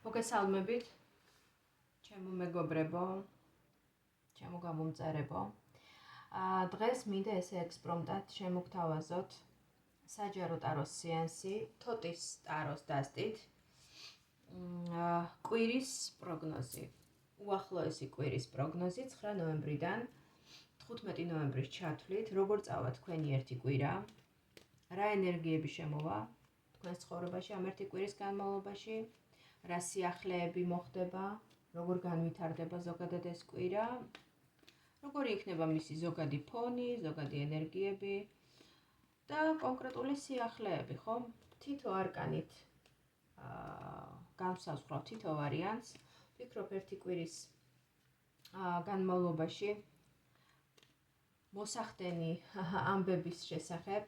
მოგესალმებით, ჩემო მეგობრებო, ჩემო გამომწერებო. დღეს მინდა ესე ექსპრომტად შემოგთავაზოთ საჯარო ტაროს სეანსი, თოტის ტაროს დასტით, კვირის პროგნოზი. უახლოესი კვირის პროგნოზი 9 ნოემბრიდან 15 ნოემბრის ჩათვლით, როგორ წავა თქვენი ერთი კვირა, რა ენერგიები შემოვა თქვენს ცხოვრებაში ამ ერთი კვირის განმავლობაში, რა სიახლეები მოხდება, როგორ განვითარდება ზოგადად ეს კვირა, როგორი იქნება მისი ზოგადი ფონი, ზოგადი ენერგიები და კონკრეტული სიახლეები, ხო? თითო არკანით განვსაზღვრავ თითო ვარიანტს. ვფიქრობ ერთი კვირის განმავლობაში მოსახდენი ამბების შესახებ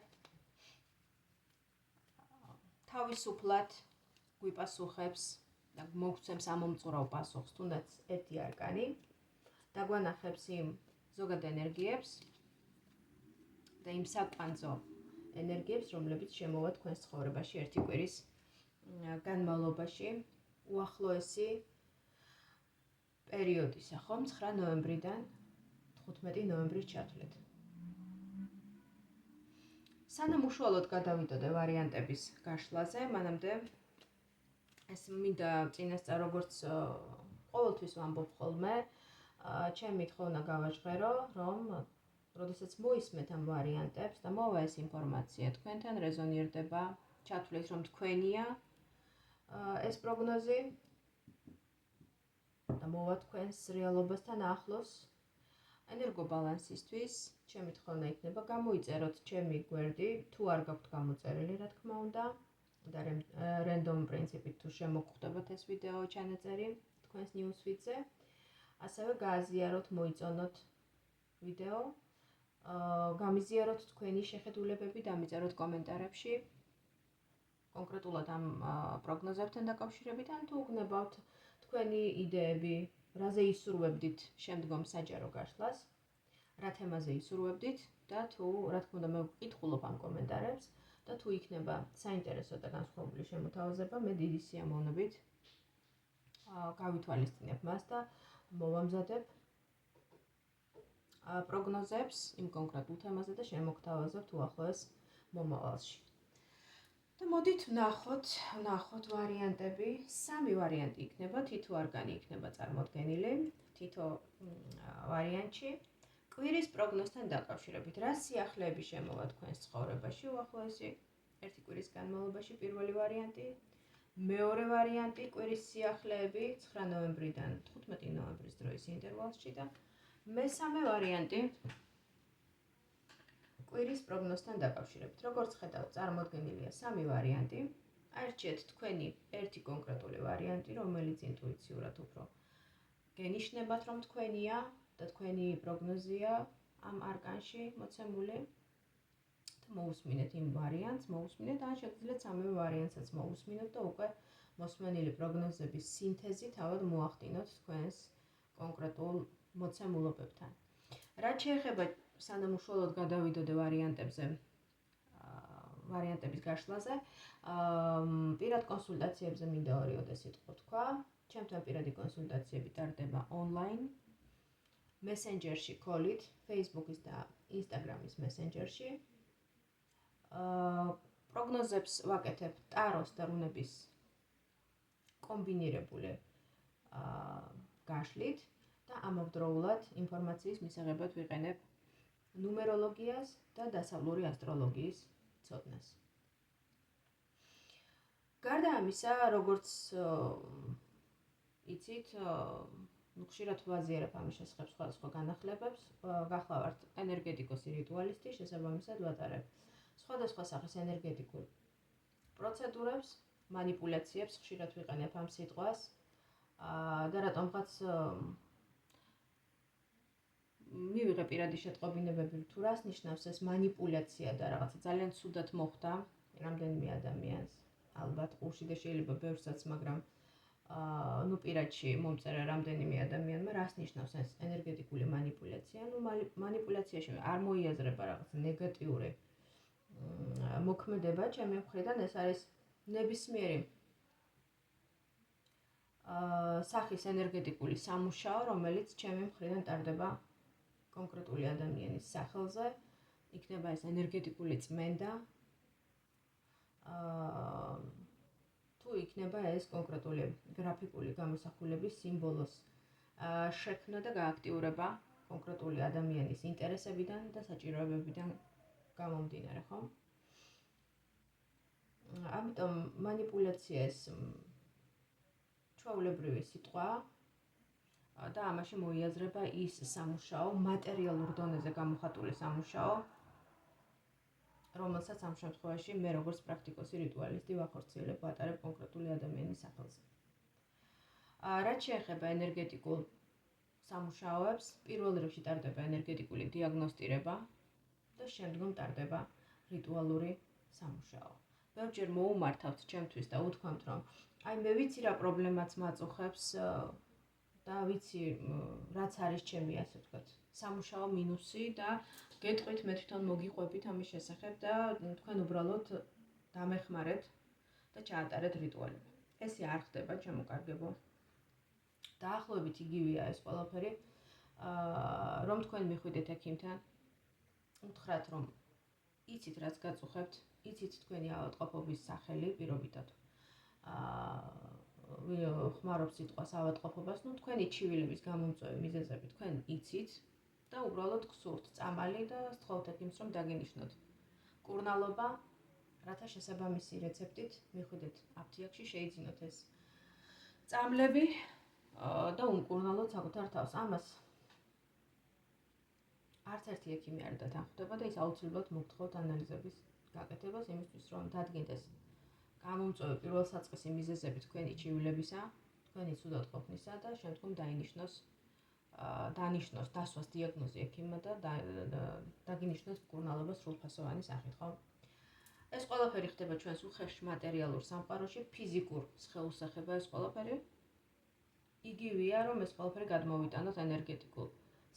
თავისუფლად გვიპასუხებს და მოგცემს ამომწყურავ პასუხს თუნდაც ერთი არკანი და გვანახებს იმ ზოგად ენერგიებს და იმ საკვანძო ენერგიებს, რომლებიც შემოვა თქვენს ცხოვრებაში ერთი კვირის განმავლობაში, უახლოესი პერიოდისა, ხო, 9 ნოემბრიდან 15 ნოემბრის ჩათვლით. სანამ უშუალოდ გადავიდოდე ვარიანტების გაშლაზე, მანამდე ეს მინდა წინასწარ როგორც ყოველთვის ვამბობ ხოლმე, ჩემი თხოვნა გავაჟღერო, რომ როდესაც მოისმენთ ამ ვარიანტებს და მოვა ეს ინფორმაცია თქვენთან რეზონირდება, ჩათვლით რომ თქვენია ეს პროგნოზი და მოვა თქვენს რეალობასთან ახლოს ენერგობალანსისთვის, ჩემი თხოვნა იქნება გამოიწეროთ ჩემი გვერდი, თუ არ გაქვთ გამოწერილი, რა თქმა უნდა, და რენდომ პრინციპით თუ შემოგხვდებათ ეს ვიდეო ჩანაწერი თქვენს ნიუსფიდზე, ასევე გააზიაროთ, მოიწონოთ ვიდეო, გამიზიაროთ თქვენი შეხედულებები, დამიწეროთ კომენტარებში კონკრეტულად ამ პროგნოზებთან დაკავშირებით, ან თუ გნებავთ თქვენი იდეები, რაზე ისურვებდით შემდგომ საჯარო გაშლას, რა თემაზე ისურვებდით და თუ, რა თქმა უნდა, მე ვკითხულობ ამ კომენტარებს და თუ იქნება საინტერესო და განსხვავებული შემოთავაზება, მე დიდი სიამოვნებით გავითვალისწინებ მას და მოვამზადებ პროგნოზებს იმ კონკრეტულ თემაზე და შემოგთავაზებთ უახლოეს მომავალში. და მოდით ვნახოთ ვარიანტები. 3 ვარიანტი იქნება, თითო არკანი იქნება წარმოდგენილი, თითო ვარიანტში. კვირის პროგნოზთან დაკავშირებით, რა სიახლეები შემოვა თქვენს ცხოვრებაში უახლოესი ერთი კვირის განმავლობაში, პირველი ვარიანტი, მეორე ვარიანტი, კვირის სიახლეები 9 ნოემბრიდან 15 ნოემბრის დროის ინტერვალში და მესამე ვარიანტი კვირის პროგნოზთან დაკავშირებით. როგორც ხედავთ, წარმოდგენილია 3 ვარიანტი. აირჩიეთ თქვენი ერთი კონკრეტული ვარიანტი, რომელიც ინტუიციურად უფრო გენიშნებათ, რომ თქვენია და თქვენი პროგნოზია ამ არკანში მოცემული და მოусმინეთ იმ ვარიანტს, მოусმინეთ, ან შეგიძლიათ სამივე ვარიანტსაც მოусმინოთ და უკვე მოსმენილი პროგნოზების სინთეზი თავად მოახდინოთ თქვენს კონკრეტულ მოცემულობებთან. რაც შეეხება სანამ უშუალოდ გადავიდოდე ვარიანტების გაშლაზე, პირად კონსულტაციებზე მინდა 2 სიტყვა თქვა. ჩემთან პირადი კონსულტაციები ტარდება ონლაინ, მესენჯერში კოლით, Facebook-ის და Instagram-ის მესენჯერში. პროგნოზებს ვაკეთებ ტაროს და რუნების კომბინირებული გაშლით და ამავდროულად ინფორმაციის მისაღებად ვიყენებ ნუმეროლოგიას და დასავლური ასტროლოგიის ცოდნას. გარდა ამისა, როგორც იცით, ხშირად ვაზიარებ ამის შესახებ სხვადასხვა განახლებებს, გახლავართ ენერგეტიკოსი რიტუალისტი, შესაბამისად ვატარებ სხვადასხვა სახის ენერგეტიკულ პროცედურებს, მანიპულაციებს, ხშირად ვიყენებ ამ სიტყვას და რატომღაც მივიღე პირადი შეტყობინებები, თუ რას ნიშნავს ეს მანიპულაცია და რაღაცა ძალიან ცუდად მოხდა რამდენიმე ადამიანს, ალბათ ყურში და შეიძლება ბევრსაც, მაგრამ პირადში მომწერა რამდენიმე ადამიანმა, რას ნიშნავს ეს ენერგეტიკული მანიპულაცია. მანიპულაციაში არ მოიაზრება რაღაც ნეგატიური მოქმედება, ჩემი მხრიდან ეს არის ნებისმიერი სახის ენერგეტიკული სამუშაო, რომელიც ჩემი მხრიდან ტარდება კონკრეტული ადამიანის სახელზე, იქნება ეს ენერგეტიკული წმენდა, თუ იქნება ეს კონკრეტული გრაფიკული გამოსახულების სიმბოლოს შექმნა და გააქტიურება კონკრეტული ადამიანის ინტერესებიდან და საჭიროებებიდან გამომდინარე, ხო? ამიტომ манипуляცია ეს ჩვეულებრივი სიტყვა და ამაში მოიაზრება ის სამუშაო, მატერიალურ დონეზე გამოხატული სამუშაო, რომელსაც ამ შემთხვევაში მე როგორც პრაქტიკოსი რიტუალისტი ვახორციელებ, ვატარებ კონკრეტული ადამიანის სახელზე. რაც შეეხება ენერგეტიკულ სამუშაოებს, პირველ რიგში ტარდება ენერგეტიკული დიაგნოსტირება და შემდგომ ტარდება რიტუალური სამუშაო. ბევრჯერ მოუმართავთ ჩემთვის და უთქვამთ, რომ აი მე ვიცი რა პრობლემაც მაწუხებს და ვიცი რაც არის ჩემი ასე ვთქვათ სამუშაო მინუსი და გეტყვით მე თვითონ მოგიყვებით ამის შესახებ და თქვენ უბრალოდ დამეხმარეთ და ჩაატარეთ რიტუალები. ესე არ ხდება ჩემო კარგებო. დაახლოებით იგივეა ეს ყველაფერი, რომ თქვენ მიხვიდეთ ექიმთან, უთხრათ რომ იცით რაც გაწუხებთ, იცით თქვენი ავადმყოფობის სახელი პირობითად. ხმარობ სიტყვას ავადმყოფობას, ну თქვენი ჩივილების გამომწვევი მიზეზები თქვენ იცით და უბრალოდ გსურთ წამალი და სთხოვთ ექიმს რომ დაგინიშნოთ კურნალობა, რათა შესაბამისი რეცეპტით მიხვიდეთ აფთიაქში შეიძინოთ ეს წამლები და უმკურნალოთ საკუთარ თავს. ამას არც ერთი ექიმი არ დათანხმდება და ის აუცილებლად მოგთხოვთ ანალიზების გაკეთებას იმისთვის რომ დადგინდეს გამომწვევი პირველ საწყისი მიზეზები თქვენი ჩივილებისა, თქვენი ცუდად ყოფნისა და შემდგომ დანიშნოს დასვას დიაგნოზი ექიმმა და დაგინიშნოს მკურნალობა სრულფასოვანი სახით, ხო? ეს ყველაფერი ხდება ჩვენს უხეშ მატერიალურ სამყაროში, ფიზიკურ სხეულს ეხება ეს ყველაფერი. იგივეა, რომ ეს ყველაფერი გადმოვიტანოთ ენერგეტიკულ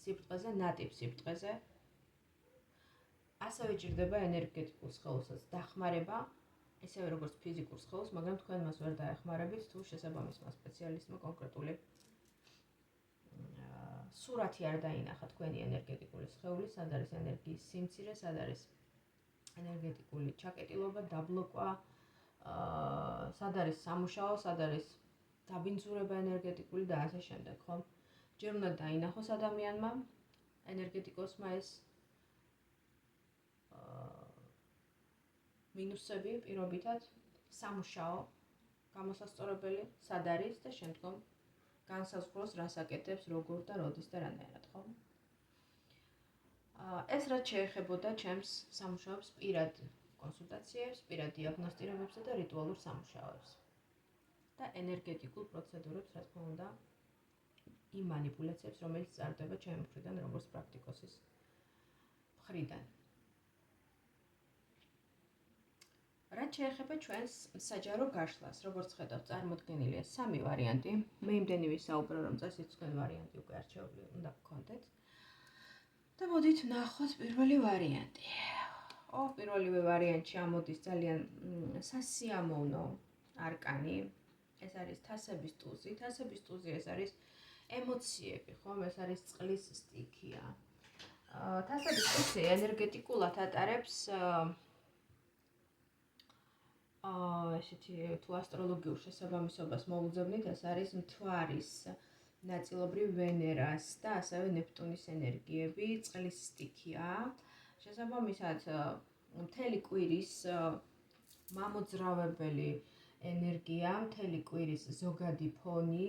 სიბრტყეზე, ნატიფ სიბრტყეზე. ასევე ჭირდება ენერგეტიკულ სხეულსაც დახმარება, ისევე როგორც ფიზიკურ სხეულს, მაგრამ თქვენ მას ვერ დაეხმარებით, თუ შესაბამისმა სპეციალისტმა კონკრეტული სურათი არ დაინახა თქვენი ენერგეტიკული სხეულის, სად არის ენერგიის სიმცირე, სად არის ენერგეტიკული ჩაკეტილობა, დაბლოკვა, სად არის სამუშაო, სად არის დაბინძურება ენერგეტიკული და ასე შემდეგ, ხო? ჯერ უნდა დაინახოს ადამიანმა, ენერგეტიკოსმა ეს მინუსები პირობითად, სამუშაო, გამოსასწორებელი, სად არის და შემდგომ განსაზღვროს რას აკეთებს, როგორ და როდის და რანაირად, ხო? ეს რაც შეეხებოდა ჩემს სამუშაოებს, პირად კონსულტაციებს, პირად დიაგნოსტირებებსა და რიტუალურ სამუშაოებს. და ენერგეტიკულ პროცედურებს, რა თქმა უნდა, იმ манипуляციებს, რომელიც წარდება ჩემი მხრიდან, როგორც პრაქტიკოსის მხრიდან. რაც შეეხება ჩვენს საჯარო გაშლას, როგორც ხედავთ, წარმოდგენილია სამი ვარიანტი. მე იმდენი ვისაუბრე, რომ წესით თქვენ ვარიანტი უკვე არჩეული უნდა გქონდეთ. და მოდით ვნახოთ პირველი ვარიანტი. პირველივე ვარიანტში ამოდის ძალიან სასიამოვნო არკანი. ეს არის თასების ტუზი. თასების ტუზი ეს არის ემოციები, ხომ? ეს არის წყლის სტიქია. თასების ტუზი ენერგეტიკულად ატარებს ესეთი თუ ასტროლოგიურ შესაბამისობას მოუძებნით, ეს არის მთვარის, ნაწილობრივ ვენერას და ასევე ნეპტუნის ენერგიები, წყლის სტიქია. შესაბამისად, მთელი კვირის მამოძრავებელი ენერგია, მთელი კვირის ზოგადი ფონი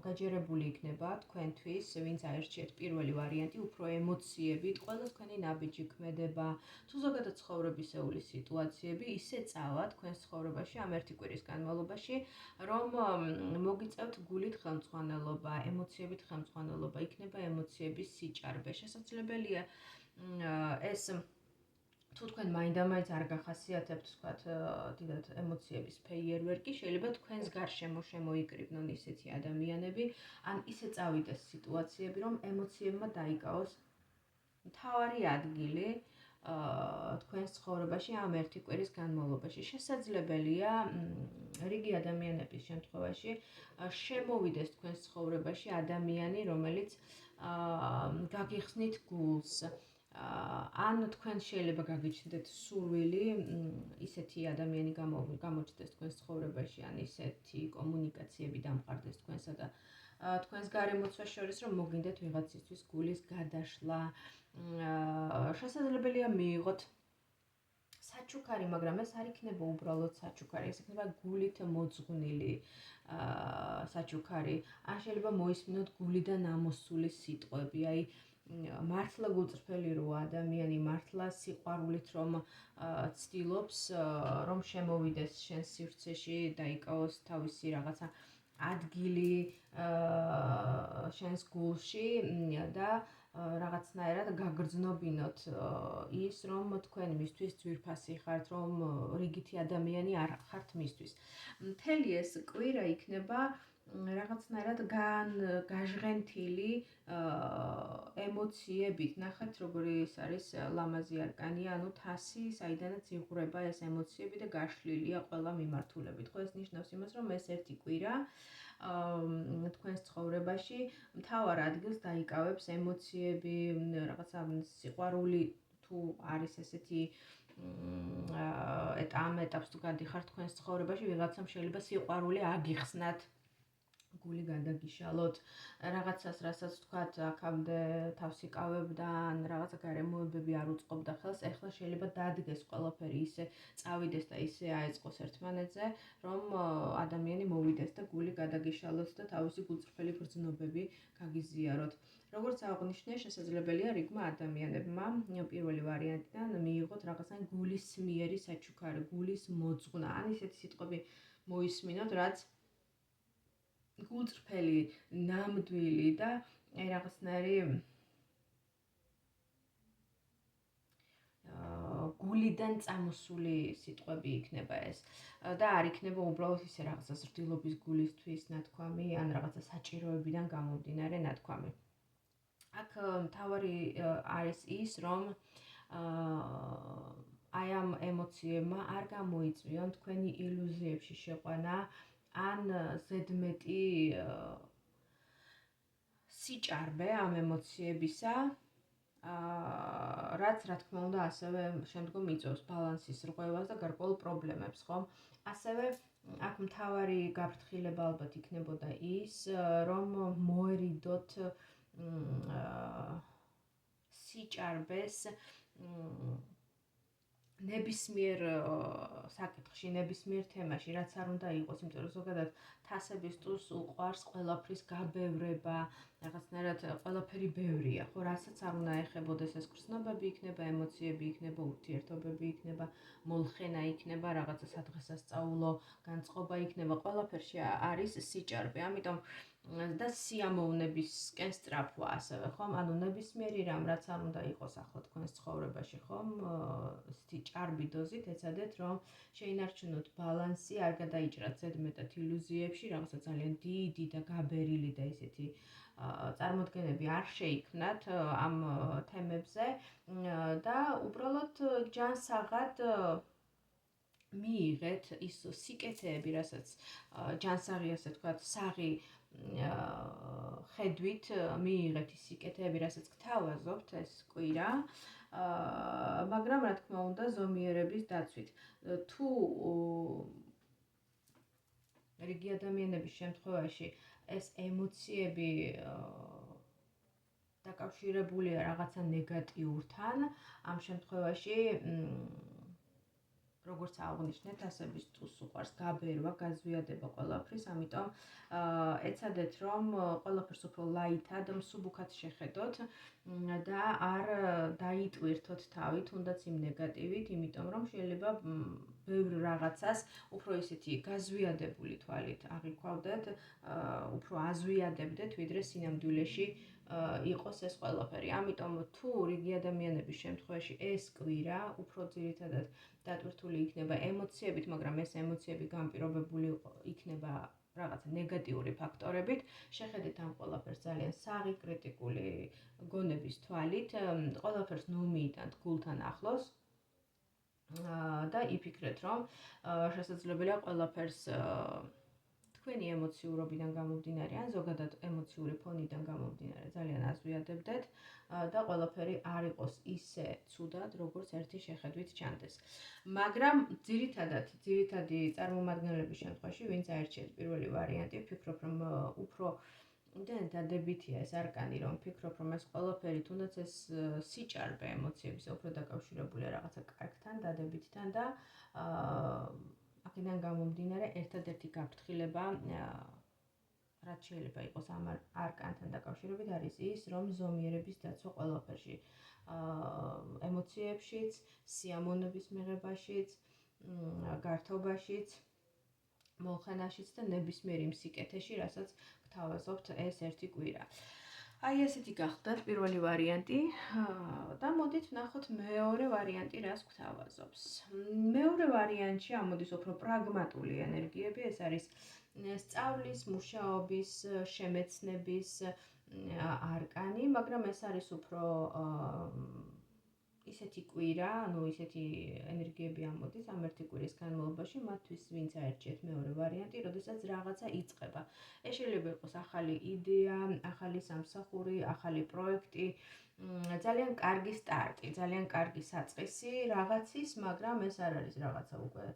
გაჯერებული იქნება თქვენთვის, ვინც აერჩიეთ პირველი ვარიანტი, უფრო ემოციებით, ყველა თქვენი ნაბიჯი, ქმედება, თუ ზოგადად ცხოვრებისეული სიტუაციები ისე წავა თქვენს ცხოვრებაში ამ ერთი კვირის განმავლობაში, რომ მოგიწევთ გულით ხელმძღვანელობა, ემოციებით ხელმძღვანელობა, იქნება ემოციების სიჭარბე. შესაძლებელია ეს თუ თქვენ მაინდამაინც არ გახასიათებთ, ვთქვათ, დიდად ემოციების ფეიერვერკი, შეიძლება თქვენს გარშემო შემოიკრიბნონ ისეთი ადამიანები, ან ისე წავიდეს სიტუაციები, რომ ემოციებმა დაიკავოს მთავარი ადგილი თქვენს ცხოვრებაში ამ ერთი კვირის განმავლობაში. შესაძლებელია რიგი ადამიანების შემთხვევაში შემოვიდეს თქვენს ცხოვრებაში ადამიანი, რომელიც გაგიხსნით გულს. ან თქვენ შეიძლება გაგიჩნდეთ სურვილი ისეთი ადამიანი გამოჩნდეს თქვენს ცხოვრებაში, ან ისეთი კომუნიკაციები დამყარდეს თქვენსა და თქვენს გარემოცვას შორის, რომ მოგინდეთ ვიღაცისთვის გულის გადაშლა. შესაძლებელია მიიღოთ საჩუქარი, მაგრამ ეს არ იქნება უბრალოდ საჩუქარი, ეს იქნება გულით მოძღვნილი საჩუქარი. ან შეიძლება მოისმინოთ გულიდან ამოსული სიტყვები, აი მართლა გულწრფელი როა ადამიანი, მართლა სიყვარულით რომ ცდილობს რომ შემოვიდეს შენ სივრცეში, დაიკავოს თავისი რაღაცა ადგილი შენს გულში და რაღაცნაირად გაგრძნობინოთ ის, რომ თქვენ მისთვის ძვირფასი ხართ, რომ რიგითი ადამიანი არ ხართ მისთვის. მთელი ეს კვირა იქნება რაღაცნაირად გაჟღენთილი ემოციებით. ნახეთ, როგორი ის არის ლამაზი არკანია, ანუ თასი, საიდანაც იღვრება ეს ემოციები და გაშლილია ყველა მიმართულებით. ხო, ეს ნიშნავს იმას, რომ ეს ერთი კვირა თქვენს ცხოვრებაში მთავარ ადგილს დაიკავებს ემოციები, რაღაცა სიყვარული თუ არის ესეთი ამ ეტაპს თუ გადიხართ თქვენს ცხოვრებაში, ვიღაცამ შეიძლება სიყვარული აგიხსნათ, გული გადაგიშალოთ, რაღაცას, რასაც თქვათ, აქამდე თავს იკავებდა, ან რაღაცა გარემოებები არ უწყობდა ხელს, ეხლა შეიძლება დადგეს ყველაფერი ისე წავიდეს და ისე აეწყოს ერთმანეთზე, რომ ადამიანი მოვიდეს და გული გადაგიშალოთ და თავისი გულწრფელი გრძნობები გაგიზიაროთ. როგორც აღნიშნე, შესაძლებელია რიგმა ადამიანებმა პირველი ვარიანტიდან მიიღოთ რაღაცა გულისმიერი საჩუქარი, გულის მოძღვნა, ან ისეთი სიტყვები მოისმინოთ, რაც გულწრფელი, ნამდვილი და რაღაცნაირი გულიდან წამოსული სიტყვები იქნება ეს. და არ იქნება უბრალოდ ისე რაღაცა ზრდილობის გულისთვის ნათქვამი, ან რაღაცა საჭიროებიდან გამომდინარე ნათქვამი. აქ მთავარი არის ის, რომ აი ამ ემოციებმა არ გამოიწვიონ თქვენი ილუზიებში შეყვანა, ან ზედმეტი სიჭარბე ამ ემოციებისა, რაც რა თქმა უნდა ასევე შემდგომ იწვევს ბალანსის რღვევას და გარკვეულ პრობლემებს, ხომ? ასევე აქ მთავარი გაფრთხილება ალბათ იქნებოდა ის, რომ მოერიდოთ სიჭარბეს ნებისმიერ საკითხში, ნებისმიერ თემაში, რაც არ უნდა იყოს, იმიტომ რომ ზოგადად თასების ტურს უყვარს ყველაფრის გაბევრება, რაღაცნაირად ყველაფერი ბევრია, ხო, რასაც არ უნდა ეხებოდეს, ეს გრძნობები იქნება, ემოციები იქნება, ურთიერთობები იქნება, molxena იქნება, რაღაცა სადღესასწაულო განწყობა იქნება, ყველაფერში არის სიჭარბე, ამიტომ და სიამოვნებისკენ სწრაფვა ასევე, ხომ? ანუ ნებისმიერი რამ, რაც არ უნდა იყოს ახლა თქვენს ცხოვრებაში, ხომ? ესეთი ჭარბი დოზით ეცადეთ, რომ შეინარჩუნოთ ბალანსი, არ გადაიჭრათ ზედმეტად ილუზიებში, რაღაცა ძალიან დიდი და გაბერილი და ესეთი წარმოდგენები არ შეიქმნათ ამ თემებზე და უბრალოდ ჯანსაღად მიიღეთ ის სიკეთეები, რასაც ჯანსაღი, ასე ვთქვათ, საღი ხედვით მიიღეთ ის სიკეთეები, რასაც გთავაზობთ ეს კვირა, მაგრამ რა თქმა უნდა ზომიერების დაცვით. თუ რიგი ადამიანების შემთხვევაში ეს ემოციები დაკავშირებულია რაღაცა ნეგატიურთან, ამ შემთხვევაში როგორც აღნიშნეთ, თასების ტურს უყვარს გაბერვა, გაზვიადება ყველაფრის, ამიტომ ეცადეთ, რომ ყველაფერს უფრო ლაითად, მსუბუქად შეხედოთ და არ დაიტვირთოთ თავი, თუნდაც იმ ნეგატივით, იმიტომ რომ შეიძლება ბევრ რაღაცას უფრო ისეთი გაზვიადებული თვალით აღიქვავდეთ, უფრო აზვიადებდეთ, ვიდრე სინამდვილეში იყოს ეს ყველაფერი. ამიტომ თუ რიგი ადამიანების შემთხვევაში ეს კვირა უფრო ძირითადად დატვირთული იქნება ემოციებით, მაგრამ ეს ემოციები განპირობებული იქნება რაღაც ნეგატიური ფაქტორებით, შეხედეთ ამ ყველაფერს ძალიან საღი კრიტიკული გონების თვალით, ყველაფერს ნორმიიდან გულთან ახლოს და იფიქრეთ, რომ შესაძლებელია ყველაფერს თქვენი ემოციურობიდან გამომდინარე ან ზოგადად ემოციური ფონიდან გამომდინარე ძალიან აზვიადებდეთ და ყველაფერი არ იყოს ისე ცუდად, როგორც ერთი შეხედვით ჩანდეს. მაგრამ ძირითადი წარმომადგენლების შემთხვევაში, ვინც აირჩიეთ პირველი ვარიანტი, ვფიქრობ, რომ უფრო დადებითია ეს არკანი, რომ ვფიქრობ, რომ ეს ყველაფერი, თუნდაც ეს სიჭარბე ემოციების უფრო დაკავშირებულია რაღაცა კარგთან, დადებითთან და აქედან გამომდინარე ერთადერთი გაფრთხილება, რაც შეიძლება იყოს ამ არკანთან დაკავშირებით, არის ის, რომ ზომიერების დაცვა ყველაფერში, ემოციებშიც, სიამოვნების მიღებაშიც, გართობაშიც, მოხენაშიც და ნებისმიერ იმ სიკეთეში, რასაც გთავაზობთ ეს ერთი კვირა. აი ესეთი გახლდათ პირველი ვარიანტი და მოდით ვნახოთ მეორე ვარიანტი რას გთავაზობს. მეორე ვარიანტში ამოდის უფრო პრაგმატული ენერგიები, ეს არის სწავლის, მუშაობის, შემეცნების არკანი, მაგრამ ეს არის უფრო ისეთი კვირა, ისეთი ენერგიები ამოდის ამ ერთი კვირის განმავლობაში, მათთვის ვინც აერჩიეთ მეორე ვარიანტი, როდესაც რაღაცა იწყება. ეს შეიძლება იყოს ახალი იდეა, ახალი სამსახური, ახალი პროექტი, ძალიან კარგი სტარტი, ძალიან კარგი საწყისი რაღაცის, მაგრამ ეს არ არის რაღაცა უკვე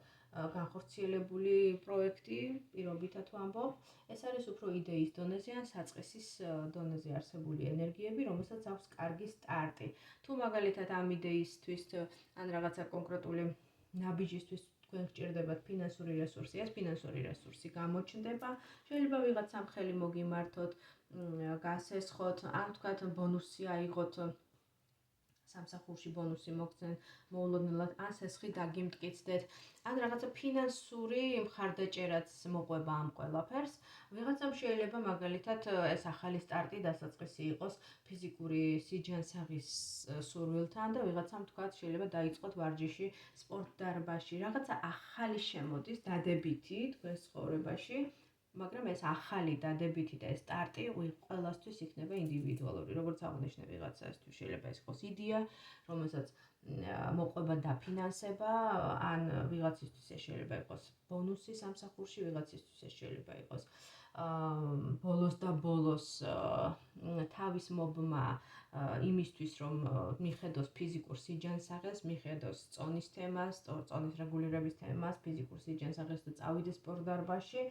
განხორციელებული პროექტი, პირობითად ვამბობ. ეს არის უფრო იდეის დონეზე ან საწყისის დონეზე არსებული ენერგიები, რომელსაც აქვს კარგი სტარტი. თუ მაგალითად ამ იდეისთვის ან რაღაცა კონკრეტული ნაბიჯისთვის თქვენ გჭირდებათ ფინანსური რესურსი, ეს ფინანსური რესურსი გამოჩნდება, შეიძლება ვიღაცამ ხელი მოგიმართოთ, გასესხოთ, ან თქვათ ბონუსი აიღოთ, სამსახურში ბონუსი მოგცენ მოულოდნელად, ან სესხი დაგიმტკიცდეთ, ან რაღაცა ფინანსური მხარდაჭერაც მოყვება ამ ყველაფერს. ვიღაცამ შეიძლება მაგალითად ეს ახალი სტარტი დასაწყისი იყოს ფიზიკური სიჯანსაღის სურვილთან და ვიღაცამ თქვათ შეიძლება დაიწყოთ ვარჯიში სპორტ დარბაზში, რაღაცა ახალი შემოდის დადებითი თქვენს ცხოვრებაში. მაგრამ ეს ახალი დადებითი და ეს სტარტი ყველასთვის იქნება ინდივიდუალური. როგორც აღნიშნე, ვიღაცასთვის შეიძლება ეს იყოს იდეა, რომელსაც მოყვება დაფინანსება, ან ვიღაცისთვის ეს შეიძლება იყოს ბონუსი სამსახურში, ვიღაცისთვის ეს შეიძლება იყოს ბოლოს და ბოლოს თავის მობმა იმისთვის, რომ მიხედოს ფიზიკურ სიჯანსაღეს, მიხედოს წონის თემას, წონის რეგულირების თემას, ფიზიკურ სიჯანსაღეს და წავიდეს სპორტ დარბაზში.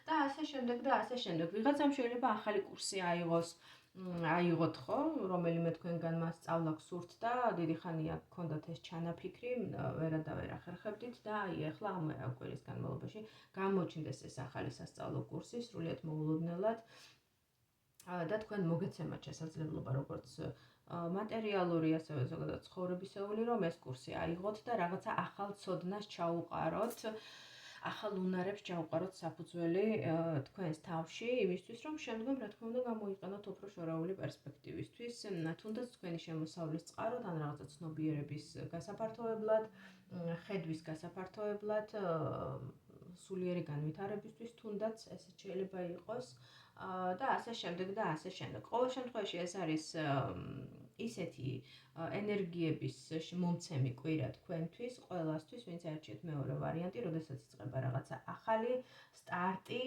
და ასე შემდეგ და ასე შემდეგ. ვიღაცამ შეიძლება ახალი კურსი აიღოთ, ხო, რომელიმე თქვენგან მას სწავლა გსურთ და დიდი ხანია გქონდათ ეს ჩანაფიქრი, ვერა და ვერა ხერხებდით და აი ახლა ამ კვირის განმავლობაში გამოჩნდეს ეს ახალი სასწავლო კურსი, სრულიად მოულოდნელად და თქვენ მოგეცემათ შესაძლებლობა როგორც მატერიალური, ასევე ზოგადად ცხოვრებისეული, რომ ეს კურსი აიღოთ და რაღაცა ახალ ცოდნას ჩაუყაროთ. ახალ უნარებს ჩაუყაროთ საფუძველი თქვენს თავში, იმისთვის, რომ შემდგომ, რა თქმა უნდა, გამოიყენოთ უფრო შორეული პერსპექტივისთვის, თუნდაც თქვენი შემოსავლის წყაროდ, ან რაღაცა ცნობიერების გასაფართოებლად, ხედვის გასაფართოებლად, სულიერი განვითარებისთვის, თუნდაც ესეც შეიძლება იყოს და ასე შემდეგ და ასე შემდეგ. ყოველ შემთხვევაში ეს არის ისეთი ენერგიების მომცემი კვირა თქვენთვის, ყველასთვის, ვინც აერჩიეთ მეორე ვარიანტი, როდესაც იწყება რაღაცა ახალი სტარტი,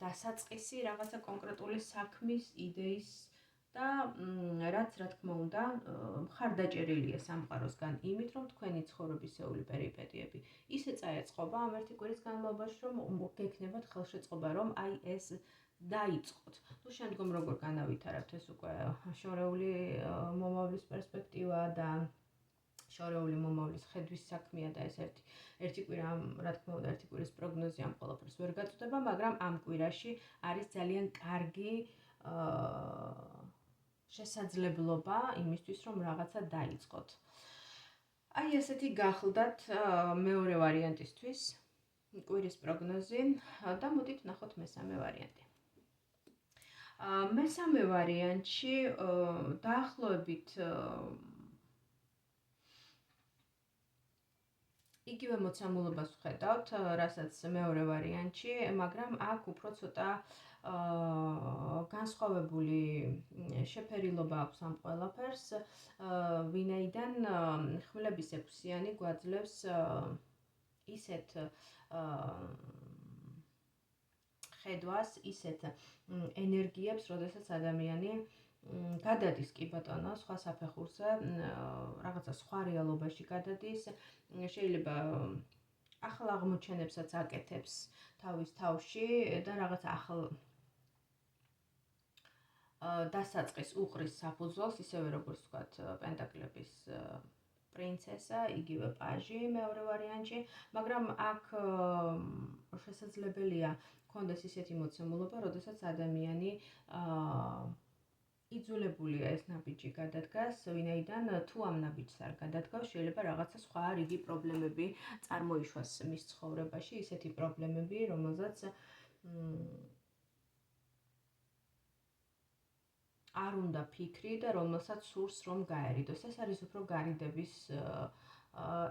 დასაწყისი რაღაცა კონკრეტული საქმის, იდეის და რაც რა თქმა უნდა, მხარდაჭერილია სამყაროსგან იმით, რომ თქვენი ცხოვრებისეული პერიპეტიები ისე წაეწყობა ამ ერთი კვირის განმავლობაში, რომ გექნებათ ხელშეწყობა, რომ აი ეს დაიწყოთ. თუ შემდგომ როგორ განავითარებთ, ეს უკვე შორეული მომავლის პერსპექტივა და შორეული მომავლის ხედვის საქმეა და ეს ერთი კვირა, რა თქმა უნდა, ერთი კვირის პროგნოზი ამ ყველაფერს ვერ გაწვდება, მაგრამ ამ კვირაში არის ძალიან კარგი შესაძლებლობა იმისთვის, რომ რაღაცა დაიწყოთ. აი ესეთი გახლდათ მეორე ვარიანტისთვის კვირის პროგნოზი და მოდით ნახოთ მესამე ვარიანტი. მესამე ვარიანტში დაახლოებით იგივე მოცემულობას ვხედავთ, რასაც მეორე ვარიანტში, მაგრამ აქ უფრო ცოტა განსხვავებული შეფერილობა აქვს ამ ყველაფერს, ვინაიდან ხმლების 6-იანი გვაძლევს ისეთ ხედვას, ისეთ ენერგიებს, როდესაც ადამიანი გადადის კი ბატონო, სხვა საფეხურზე, რაღაცა სხვა რეალობაში გადადის, შეიძლება ახალ აღმოჩენებსაც აკეთებს თავის თავში და რაღაც ახალ დასაწყის უყრის საფუძველს, ისევე როგორც ვთქვათ, პენტაკლების პრინცესა, იგივე პაჟი მეორე ვარიანტში, მაგრამ აქ შესაძლებელია ქონდეს ისეთი მოცემულობა, როდესაც ადამიანი იძულებულია ეს ნაბიჯი გადადგას, ვინაიდან თუ ამ ნაბიჯს არ გადადგავს, შეიძლება რაღაცა სხვა რიგი პრობლემები წარმოიშვას მის ცხოვრებაში, ისეთი პრობლემები, რომელზეც არ უნდა ფიქრი და რომელსაც სურს რომ გაერიდოს. ეს არის უფრო გარიდების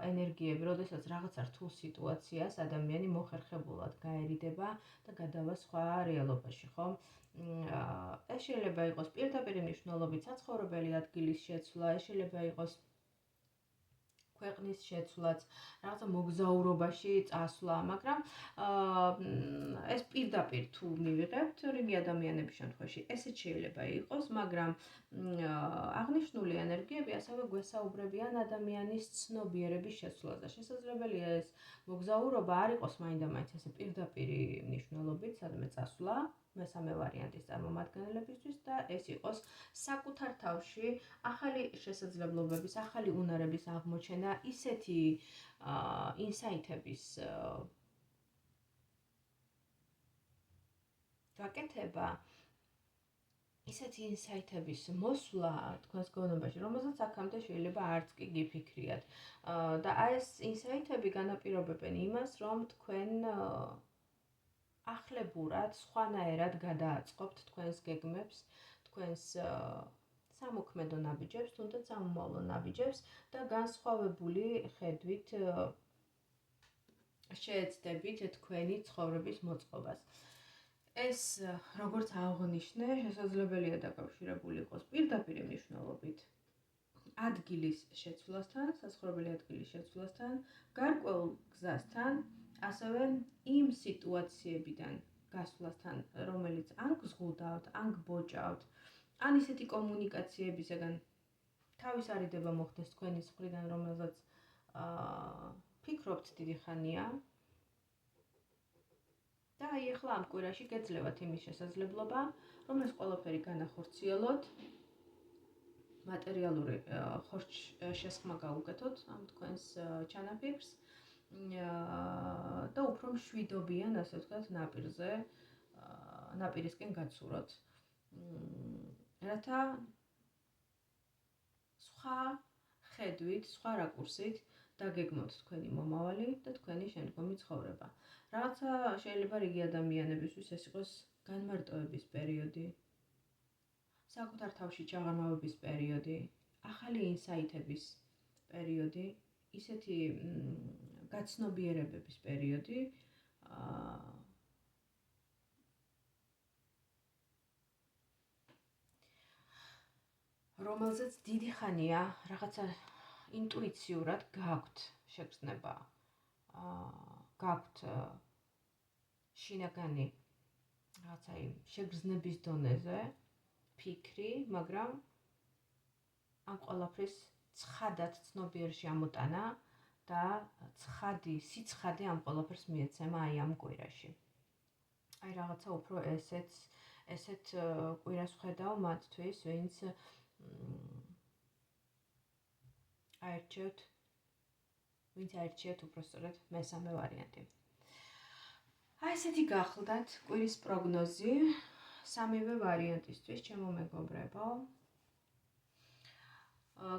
ენერგიები, როდესაც რაღაცა რთულ სიტუაციას ადამიანი მოხერხებულად გაერიდება და გადავა სხვა რეალობაში, ხო? ეს შეიძლება იყოს პირდაპირ მნიშვნელობით საცხოვრებელი ადგილის შეცვლა, ეს შეიძლება იყოს ქვეყნის შეცვლაც, რაღაცა მოგზაურობაში წასვლა, მაგრამ ეს პირდაპირ თუ მივიღებთ რიგი ადამიანების შემთხვევაში, ესეც შეიძლება იყოს, მაგრამ აღნიშნული ენერგიები ასევე გვესაუბრებიან ადამიანის ცნობიერების შეცვლაზე. შესაძლებელია ეს მოგზაურობა არ იყოს მაინდა-მაინც ესე პირდაპირი მნიშვნელობით, სადმე წასვლა, მესამე ვარიანტის წარმომადგენლებისთვის და ეს იყოს საკუთარ თავში ახალი შესაძლებლობების, ახალი უნარების აღმოჩენა, ისეთი ინსაიტების გაკეთება, ისეთი ინსაიტების მოსვლა თქვენს გონებაში, რომელსაც აქამდე შეიძლება არც კი გიფიქრიათ. და აი ეს ინსაიტები განაპირობებენ იმას, რომ თქვენ ახლებურად, სხვანაირად გადააწყობთ თქვენს გეგმებს, თქვენს სამოქმედო ნაბიჯებს, თუნდაც ამომავლო ნაბიჯებს და განსხვავებული ხედვით შეეცდებით თქვენი ცხოვრების მოწყობას. ეს, როგორც აღნიშნე, შესაძლებელია დაკავშირებული იყოს პირდაპირ მნიშვნელობით ადგილის შეცვლასთან, საცხოვრებელი ადგილის შეცვლასთან, გარკვეულ გზასთან, ასევე იმ სიტუაციებიდან გასვლასთან, რომელიც ან გზღუდავთ, ან გბოჭავთ, ან ისეთი კომუნიკაციებისგან თავის არიდება მოხდეს თქვენის მხრიდან, რომელზეც ფიქრობთ დიდი ხანია. და აი ახლა ამ კვირაში გეძლევათ იმის შესაძლებლობა, რომ ეს ყველაფერი განახორციელოთ, მატერიალური შესხმა გაუკეთოთ ამ თქვენს ჩანაფიქრს და უფრო მშვიდობიან, ასე ვთქვათ, ნაპირისკენ გაცუროთ. რათა სხვა ხედვით, სხვა რაკურსით დაგეგმოთ თქვენი მომავალი და თქვენი შემდგომი ცხოვრება. რაღაცა შეიძლება რიგი ადამიანებისთვის ეს იყოს განმარტოების პერიოდი, საკუთარ თავში ჩაღრმავების პერიოდი, ახალი ინსაიტების პერიოდი, ისეთი გაცნობიერებების პერიოდი, რომელზეც დიდი ხანია რაღაცა ინტუიციურად გაქვთ შეგრძნება, გაქვთ შინაგანი რაღაცა შეგრძნების დონეზე ფიქრი, მაგრამ ამ ყველაფრის ცხადად ცნობიერში ამოტანა და სიცხადე ამ ყველაფერს მიეცემა აი ამ კვირაში. აი რაღაცა უფრო ესეთ კვირას ვხედავ მათთვის, ვინც აერჩიოთ უბრალოდ მესამე ვარიანტი. აი ესეთი გახლდათ კვირის პროგნოზი სამივე ვარიანტისთვის, ჩემო მეგობრებო.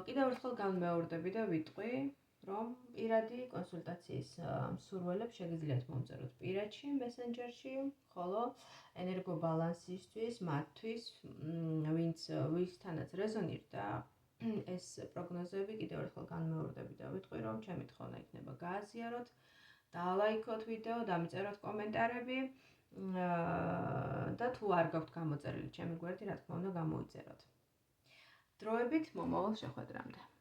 კიდევ ერთხელ განმეორდები და ვიტყვი, რომ პირადი კონსულტაციის მსურველებს შეგიძლიათ მომწეროთ პირადში, მესენჯერში, ხოლო ენერგობალანსისთვის, მათთვის, ვისთანაც რეზონირდა ეს პროგნოზები, კიდევ ერთხელ განმეორდები და ვიტყვი, რომ ჩემი თხოვნა იქნება გააზიაროთ, დალაიქოთ ვიდეო, დამიწეროთ კომენტარები და თუ არ გაქვთ გამოწერილი ჩემი გვერდი, რა თქმა უნდა, გამოიწეროთ. დროებით მომავალ შეხვედრამდე.